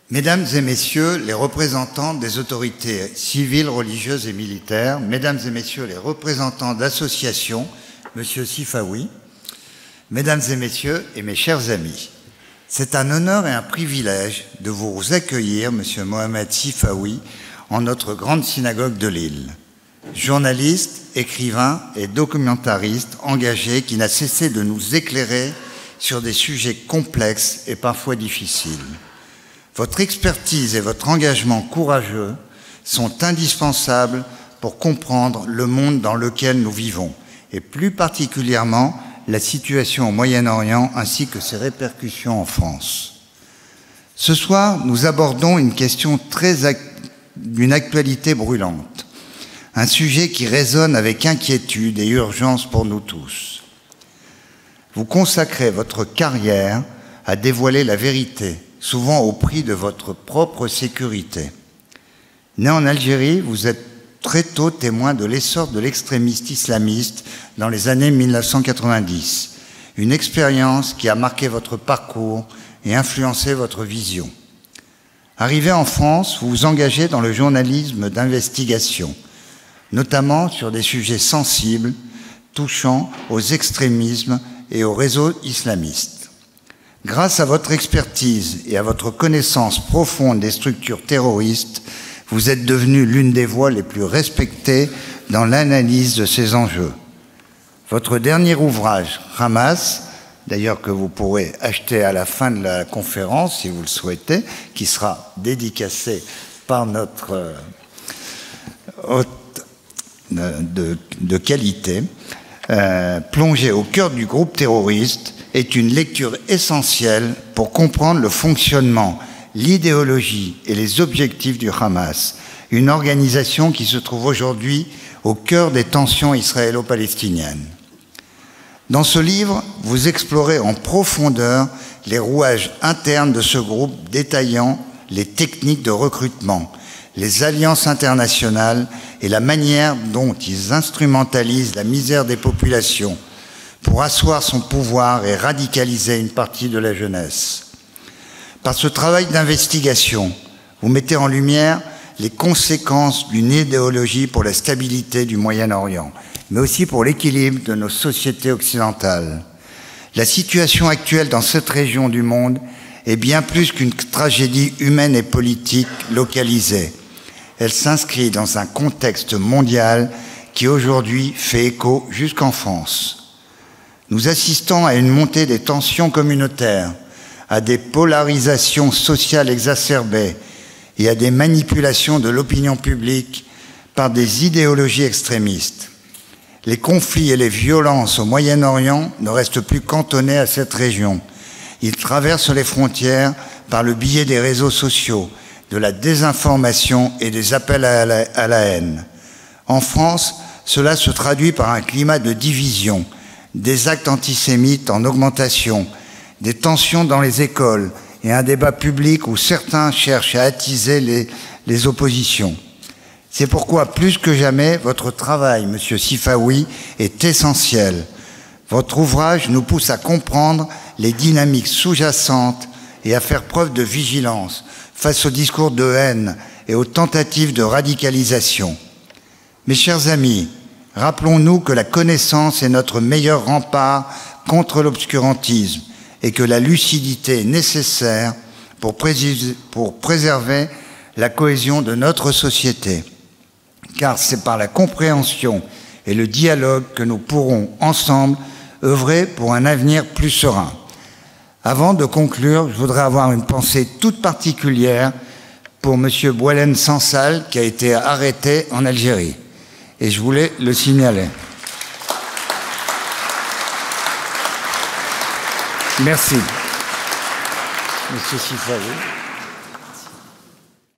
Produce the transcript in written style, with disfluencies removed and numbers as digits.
Mesdames et messieurs les représentants des autorités civiles, religieuses et militaires, mesdames et messieurs les représentants d'associations, monsieur Sifawi, mesdames et messieurs et mes chers amis, c'est un honneur et un privilège de vous accueillir, monsieur Mohamed Sifawi, en notre grande synagogue de Lille. Journaliste, écrivain et documentariste engagé qui n'a cessé de nous éclairer sur des sujets complexes et parfois difficiles. Votre expertise et votre engagement courageux sont indispensables pour comprendre le monde dans lequel nous vivons, et plus particulièrement la situation au Moyen-Orient ainsi que ses répercussions en France. Ce soir, nous abordons une question d'une actualité brûlante, un sujet qui résonne avec inquiétude et urgence pour nous tous. Vous consacrez votre carrière à dévoiler la vérité, souvent au prix de votre propre sécurité. Né en Algérie, vous êtes très tôt témoin de l'essor de l'extrémisme islamiste dans les années 1990, une expérience qui a marqué votre parcours et influencé votre vision. Arrivé en France, vous vous engagez dans le journalisme d'investigation, notamment sur des sujets sensibles touchant aux extrémismes et aux réseaux islamistes. Grâce à votre expertise et à votre connaissance profonde des structures terroristes, vous êtes devenu l'une des voix les plus respectées dans l'analyse de ces enjeux. Votre dernier ouvrage, Hamas, d'ailleurs que vous pourrez acheter à la fin de la conférence si vous le souhaitez, qui sera dédicacé par notre hôte de qualité, plongé au cœur du groupe terroriste, est une lecture essentielle pour comprendre le fonctionnement, l'idéologie et les objectifs du Hamas, une organisation qui se trouve aujourd'hui au cœur des tensions israélo-palestiniennes. Dans ce livre, vous explorez en profondeur les rouages internes de ce groupe, détaillant les techniques de recrutement, les alliances internationales et la manière dont ils instrumentalisent la misère des populations pour asseoir son pouvoir et radicaliser une partie de la jeunesse. Par ce travail d'investigation, vous mettez en lumière les conséquences d'une idéologie pour la stabilité du Moyen-Orient, mais aussi pour l'équilibre de nos sociétés occidentales. La situation actuelle dans cette région du monde est bien plus qu'une tragédie humaine et politique localisée. Elle s'inscrit dans un contexte mondial qui aujourd'hui fait écho jusqu'en France. Nous assistons à une montée des tensions communautaires, à des polarisations sociales exacerbées et à des manipulations de l'opinion publique par des idéologies extrémistes. Les conflits et les violences au Moyen-Orient ne restent plus cantonnés à cette région. Ils traversent les frontières par le biais des réseaux sociaux, de la désinformation et des appels à la haine. En France, cela se traduit par un climat de division, des actes antisémites en augmentation, des tensions dans les écoles et un débat public où certains cherchent à attiser les oppositions. C'est pourquoi, plus que jamais, votre travail, monsieur Sifawi, est essentiel. Votre ouvrage nous pousse à comprendre les dynamiques sous-jacentes et à faire preuve de vigilance face aux discours de haine et aux tentatives de radicalisation. Mes chers amis, rappelons-nous que la connaissance est notre meilleur rempart contre l'obscurantisme et que la lucidité est nécessaire pour préserver la cohésion de notre société. Car c'est par la compréhension et le dialogue que nous pourrons ensemble œuvrer pour un avenir plus serein. Avant de conclure, je voudrais avoir une pensée toute particulière pour M. Boualem Sansal qui a été arrêté en Algérie. Et je voulais le signaler. Merci. Monsieur Sifawi.